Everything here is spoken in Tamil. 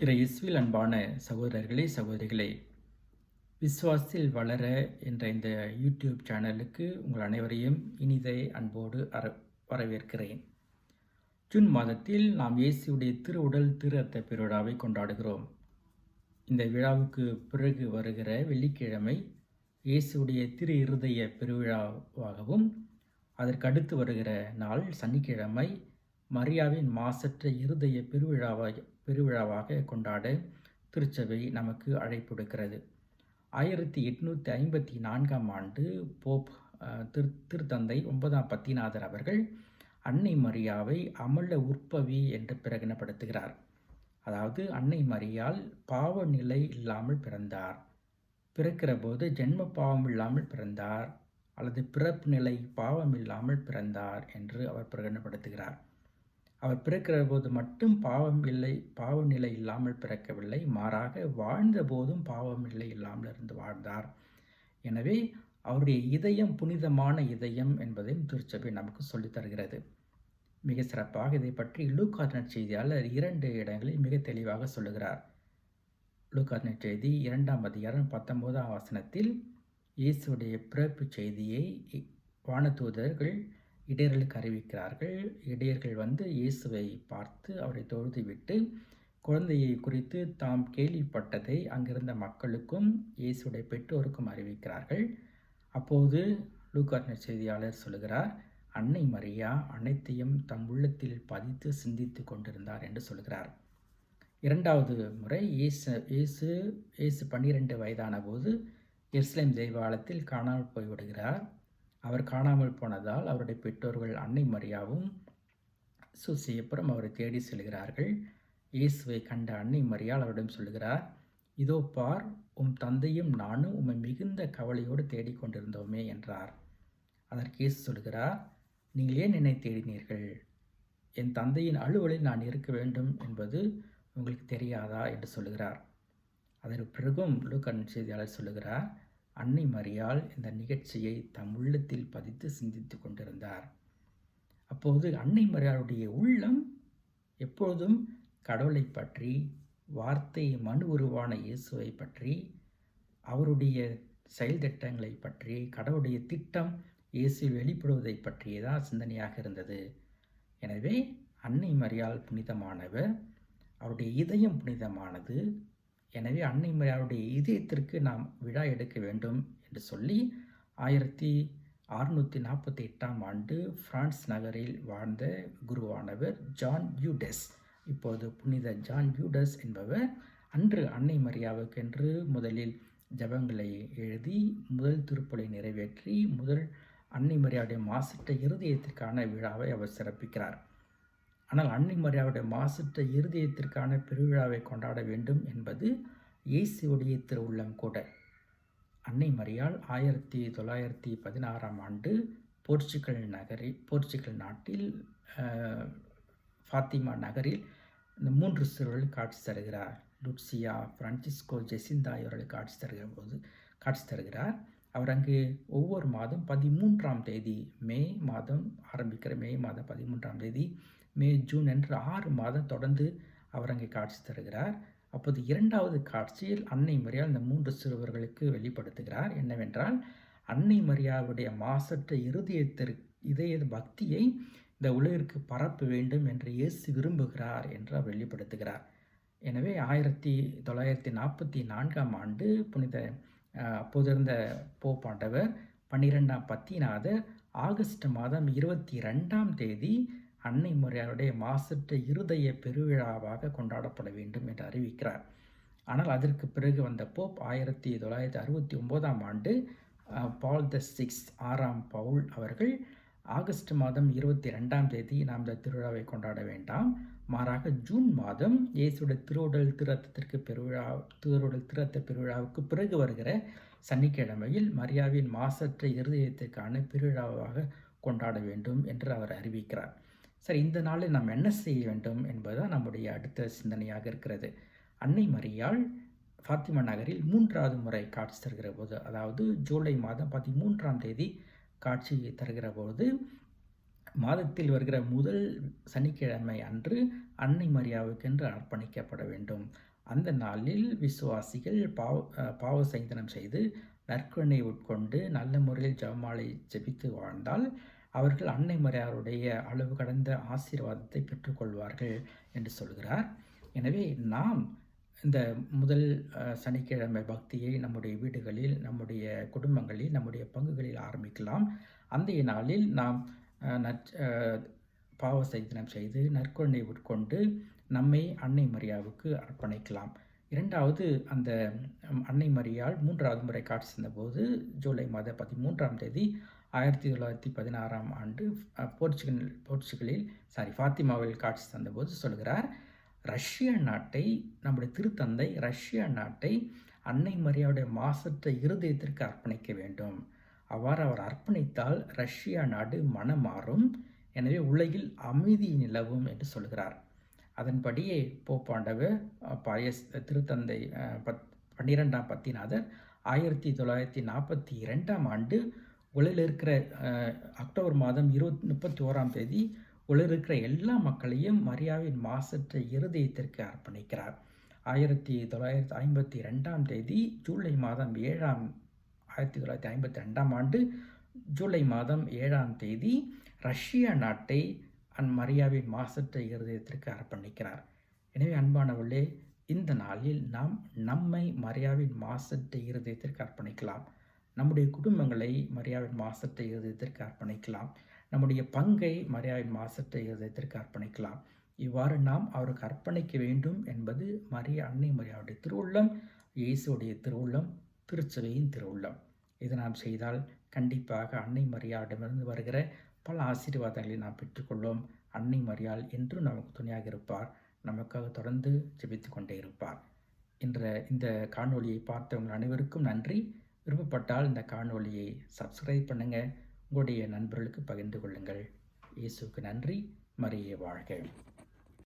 இயேசுவில் அன்பான சகோதரர்களே, சகோதரிகளே, விசுவாசத்தில் வளர என்ற இந்த யூடியூப் சேனலுக்கு உங்கள் அனைவரையும் இனிதே அன்போடு வரவேற்கிறேன். ஜூன் மாதத்தில் நாம் இயேசுடைய திருவுடல் திரு இரத்த பெருவிழாவை கொண்டாடுகிறோம். இந்த விழாவுக்கு பிறகு வருகிற வெள்ளிக்கிழமை இயேசுடைய திரு இருதய பெருவிழாவாகவும், அதற்கு அடுத்து வருகிற நாள் சனிக்கிழமை மரியாவின் மாசற்ற இருதய பெருவிழாவாக கொண்டாட திருச்சபை நமக்கு அழைப்புடுக்கிறது. 1854ஆம் ஆண்டு போப் திருத்தந்தை 9ஆம் பத்திநாதர் அவர்கள் அன்னை மரியாவை அமல உற்பவி என்று பிரகடனப்படுத்துகிறார். அதாவது அன்னை மரியாள் பாவ நிலை இல்லாமல் பிறந்தார், பிறக்கிற போது ஜென்ம பாவம் இல்லாமல் பிறந்தார், அல்லது பிறப்பு நிலை பாவம் இல்லாமல் பிறந்தார் என்று அவர் பிரகடனப்படுத்துகிறார். அவர் பிறக்கிற போது மட்டும் பாவ நிலை இல்லாமல் பிறக்கவில்லை, மாறாக வாழ்ந்த போதும் பாவம் நிலை இல்லாமல் இருந்து வாழ்ந்தார். எனவே அவருடைய இதயம் புனிதமான இதயம் என்பதையும் திருச்சபை நமக்கு சொல்லித் தருகிறது. மிக சிறப்பாக இதை பற்றி லூக்கா நற்செய்தியாளர் 2 இடங்களில் மிக தெளிவாக சொல்லுகிறார். லூக்கா நற்செய்தி 2ஆம் அதிகாரம் 19ஆம் வசனத்தில் இயேசுடைய பிறப்பு செய்தியை வானதூதர்கள் இடையர்களுக்கு அறிவிக்கிறார்கள். இடையர்கள் வந்து இயேசுவை பார்த்து அவரை தொழுதுவிட்டு குழந்தையை குறித்து தாம் கேள்விப்பட்டதை அங்கிருந்த மக்களுக்கும் இயேசுடைய பெற்றோருக்கும் அறிவிக்கிறார்கள். அப்போது லூக்கா நற்செய்தியாளர் சொல்கிறார், அன்னை மரியா அனைத்தையும் தம் உள்ளத்தில் பதித்து சிந்தித்து கொண்டிருந்தார் என்று சொல்கிறார். 2வது முறை இயேசு 12 வயதான போது எருசலேம் தேவாலயத்தில் காணாமல் போய்விடுகிறார். அவர் காணாமல் போனதால் அவருடைய பெற்றோர்கள் அன்னை மரியாவும் சூசையப்புறம் அவரை தேடி செல்கிறார்கள். இயேசுவை கண்ட அன்னை மரியாள் அவரிடம் சொல்கிறார், இதோ பார், உம் தந்தையும் நானும் உம்மை மிகுந்த கவலையோடு தேடிக்கொண்டிருந்தோமே என்றார். அதற்கு இயேசு சொல்கிறார், நீங்கள் ஏன் என்னை தேடினீர்கள்? என் தந்தையின் அலுவலில் நான் இருக்க வேண்டும் என்பது உங்களுக்கு தெரியாதா என்று சொல்லுகிறார். அதற்கு பிறகும் லூக்கா நற்செய்தியாளர் சொல்லுகிறார், அன்னை மரியாள் இந்த நிகழ்ச்சியை தம் உள்ளத்தில் பதித்து சிந்தித்து கொண்டிருந்தார். அப்போது அன்னை மரியாளுடைய உள்ளம் எப்பொழுதும் கடவுளை பற்றி, வார்த்தை மனு உருவான இயேசுவை பற்றி, அவருடைய செயல் திட்டங்களை பற்றி, கடவுளுடைய திட்டம் இயேசு வெளிப்படுவதை பற்றியதான் சிந்தனையாக இருந்தது. எனவே அன்னை மரியாள் புனிதமானவர், அவருடைய இதயம் புனிதமானது. எனவே அன்னை மரியாளுடைய இதயத்திற்கு நாம் விழா எடுக்க வேண்டும் என்று சொல்லி 1648ஆம் ஆண்டு பிரான்ஸ் நகரில் வாழ்ந்த குருவானவர் ஜான் யூடஸ், இப்போது புனித ஜான் யூடஸ் என்பவர் அன்று அன்னை மரியாவுக்கென்று முதலில் ஜபங்களை எழுதி முதல் திருப்பலை நிறைவேற்றி முதல் அன்னை மரியாவுடைய மாசற்ற இருதயத்திற்கான விழாவை அவர் சிறப்பிக்கிறார். ஆனால் அன்னை மரியாவுடைய மாசற்ற இருதயத்திற்கான பெருவிழாவை கொண்டாட வேண்டும் என்பது இயேசுடைய திருவுள்ளம் கூட. அன்னை மரியாள் 1916ஆம் ஆண்டு போர்ச்சுகல் நாட்டில் ஃபாத்திமா நகரில் இந்த 3 சிறுவர்கள் காட்சி தருகிறார். லுட்சியா, பிரான்சிஸ்கோ, ஜெசிந்தா இவர்களுக்கு காட்சி தருகிறார். அவர் அங்கு ஒவ்வொரு மாதம் 13ஆம் தேதி மே மாதம் 13ஆம் தேதி மே, ஜூன் என்று 6 மாதம் தொடர்ந்து அவர் அங்கே காட்சி தருகிறார். அப்போது 2வது காட்சியில் அன்னை மரியாள் இந்த 3 சிறுவர்களுக்கு வெளிப்படுத்துகிறார். என்னவென்றால், அன்னை மரியாவுடைய மாசற்ற இதய பக்தியை இந்த உலகிற்கு பரப்ப வேண்டும் என்று இயேசு விரும்புகிறார் என்று அவர் வெளிப்படுத்துகிறார். எனவே 1944ஆம் ஆண்டு அப்போதிருந்த போப்பாண்டவர் 12ஆம் பத்திநாதர் ஆகஸ்ட் மாதம் 22ஆம் தேதி அன்னை மரியாளுடைய மாசற்ற இருதய பெருவிழாவாக கொண்டாடப்பட வேண்டும் என்று அறிவிக்கிறார். ஆனால் அதற்கு பிறகு வந்த போப் 1969ஆம் ஆண்டு பால் தி 6ஆம் பவுல் அவர்கள் ஆகஸ்ட் மாதம் 22ஆம் தேதி நாம் இந்த திருவிழாவை கொண்டாட வேண்டாம், மாறாக ஜூன் மாதம் இயேசுடைய திருவுடல் திருத்த பெருவிழாவுக்கு பிறகு வருகிற சனிக்கிழமையில் மரியாவின் மாசற்ற இருதயத்திற்கான பெருவிழாவாக கொண்டாட வேண்டும் என்று அவர் அறிவிக்கிறார். சரி, இந்த நாளில் நாம் என்ன செய்ய வேண்டும் என்பதுதான் நம்முடைய அடுத்த சிந்தனையாக இருக்கிறது. அன்னை மரியாள் ஃபாத்திமா நகரில் 3வது முறை காட்சி தருகிற போது, அதாவது ஜூலை மாதம் 13ஆம் தேதி காட்சி தருகிற போது மாதத்தில் வருகிற முதல் சனிக்கிழமை அன்று அன்னை மரியாவுக்கென்று அர்ப்பணிக்கப்பட வேண்டும். அந்த நாளில் விசுவாசிகள் பாவ சங்கீதனம் செய்து நற்கருணை உட்கொண்டு நல்ல முறையில் ஜெபமாலை ஜெபித்து வாழ்ந்தால் அவர்கள் அன்னை மரியாருடைய அளவு கடந்த ஆசீர்வாதத்தை பெற்றுக்கொள்வார்கள் என்று சொல்கிறார். எனவே நாம் இந்த முதல் சனிக்கிழமை பக்தியை நம்முடைய வீடுகளில், நம்முடைய குடும்பங்களில், நம்முடைய பங்குகளில் ஆரம்பிக்கலாம். அன்றைய நாளில் நாம் பாவ சங்கீதனம் செய்து நற்கருணை உட்கொண்டு நம்மை அன்னை மரியாவுக்கு அர்ப்பணிக்கலாம். இரண்டாவது, அந்த அன்னை மரியாள் 3வது முறை காட்சி தந்தபோது ஜூலை மாத 13ஆம் தேதி 1916ஆம் ஆண்டு போர்ச்சுகலில் ஃபாத்திமாவில் காட்சி தந்தபோது சொல்கிறார், ரஷ்யா நாட்டை, நம்முடைய திருத்தந்தை ரஷ்யா நாட்டை அன்னை மரியாவுடைய மாசற்ற இருதயத்திற்கு அர்ப்பணிக்க வேண்டும். அவ்வாறு அவர் அர்ப்பணித்தால் ரஷ்யா நாடு மனமாறும், எனவே உலகில் அமைதி நிலவும் என்று சொல்கிறார். அதன்படியே போப்பாண்டவர் திருத்தந்தை 12ஆம் பத்திநாதர் 1942ஆம் ஆண்டு உலகில் இருக்கிற அக்டோபர் மாதம் 31ஆம் தேதி உலகில் இருக்கிற எல்லா மக்களையும் மரியாவின் மாசற்ற இருதயத்திற்கு அர்ப்பணிக்கிறார். 1952ஆம் தேதி ஜூலை மாதம் 1952ஆம் ஆண்டு ஜூலை மாதம் 7ஆம் தேதி ரஷ்யா நாட்டை மரியாவின் மாசற்ற இருதயத்திற்கு அர்ப்பணிக்கிறார். எனவே அன்பானவர்களே, இந்த நாளில் நாம் நம்மை மரியாவின் மாசற்ற இருதயத்திற்கு அர்ப்பணிக்கலாம். நம்முடைய குடும்பங்களை மரியாவின் மாசற்ற இருதயத்திற்கு அர்ப்பணிக்கலாம். நம்முடைய பங்கை மரியாவின் மாசற்ற இருதயத்திற்கு அர்ப்பணிக்கலாம். இவ்வாறு நாம் அவருக்கு அர்ப்பணிக்க வேண்டும் என்பது அன்னை மரியாவுடைய திருவுள்ளம், இயேசுடைய திருவுள்ளம், திருச்சபையின் திருவுள்ளம். இதை நாம் செய்தால் கண்டிப்பாக அன்னை மரியாவிடமிருந்து வருகிற பல ஆசீர்வாதங்களை நாம் பெற்றுக்கொள்வோம். அன்னை மரியாள் என்றும் நமக்கு துணையாக இருப்பார், நமக்காக தொடர்ந்து ஜெபித்து கொண்டே இருப்பார். இந்த காணொளியை பார்த்தவங்கள் அனைவருக்கும் நன்றி. விருப்பப்பட்டால் இந்த காணொளியை சப்ஸ்கிரைப் பண்ணுங்கள், உங்களுடைய நண்பர்களுக்கு பகிர்ந்து கொள்ளுங்கள். இயேசுவுக்கு நன்றி. மரியே வாழ்க.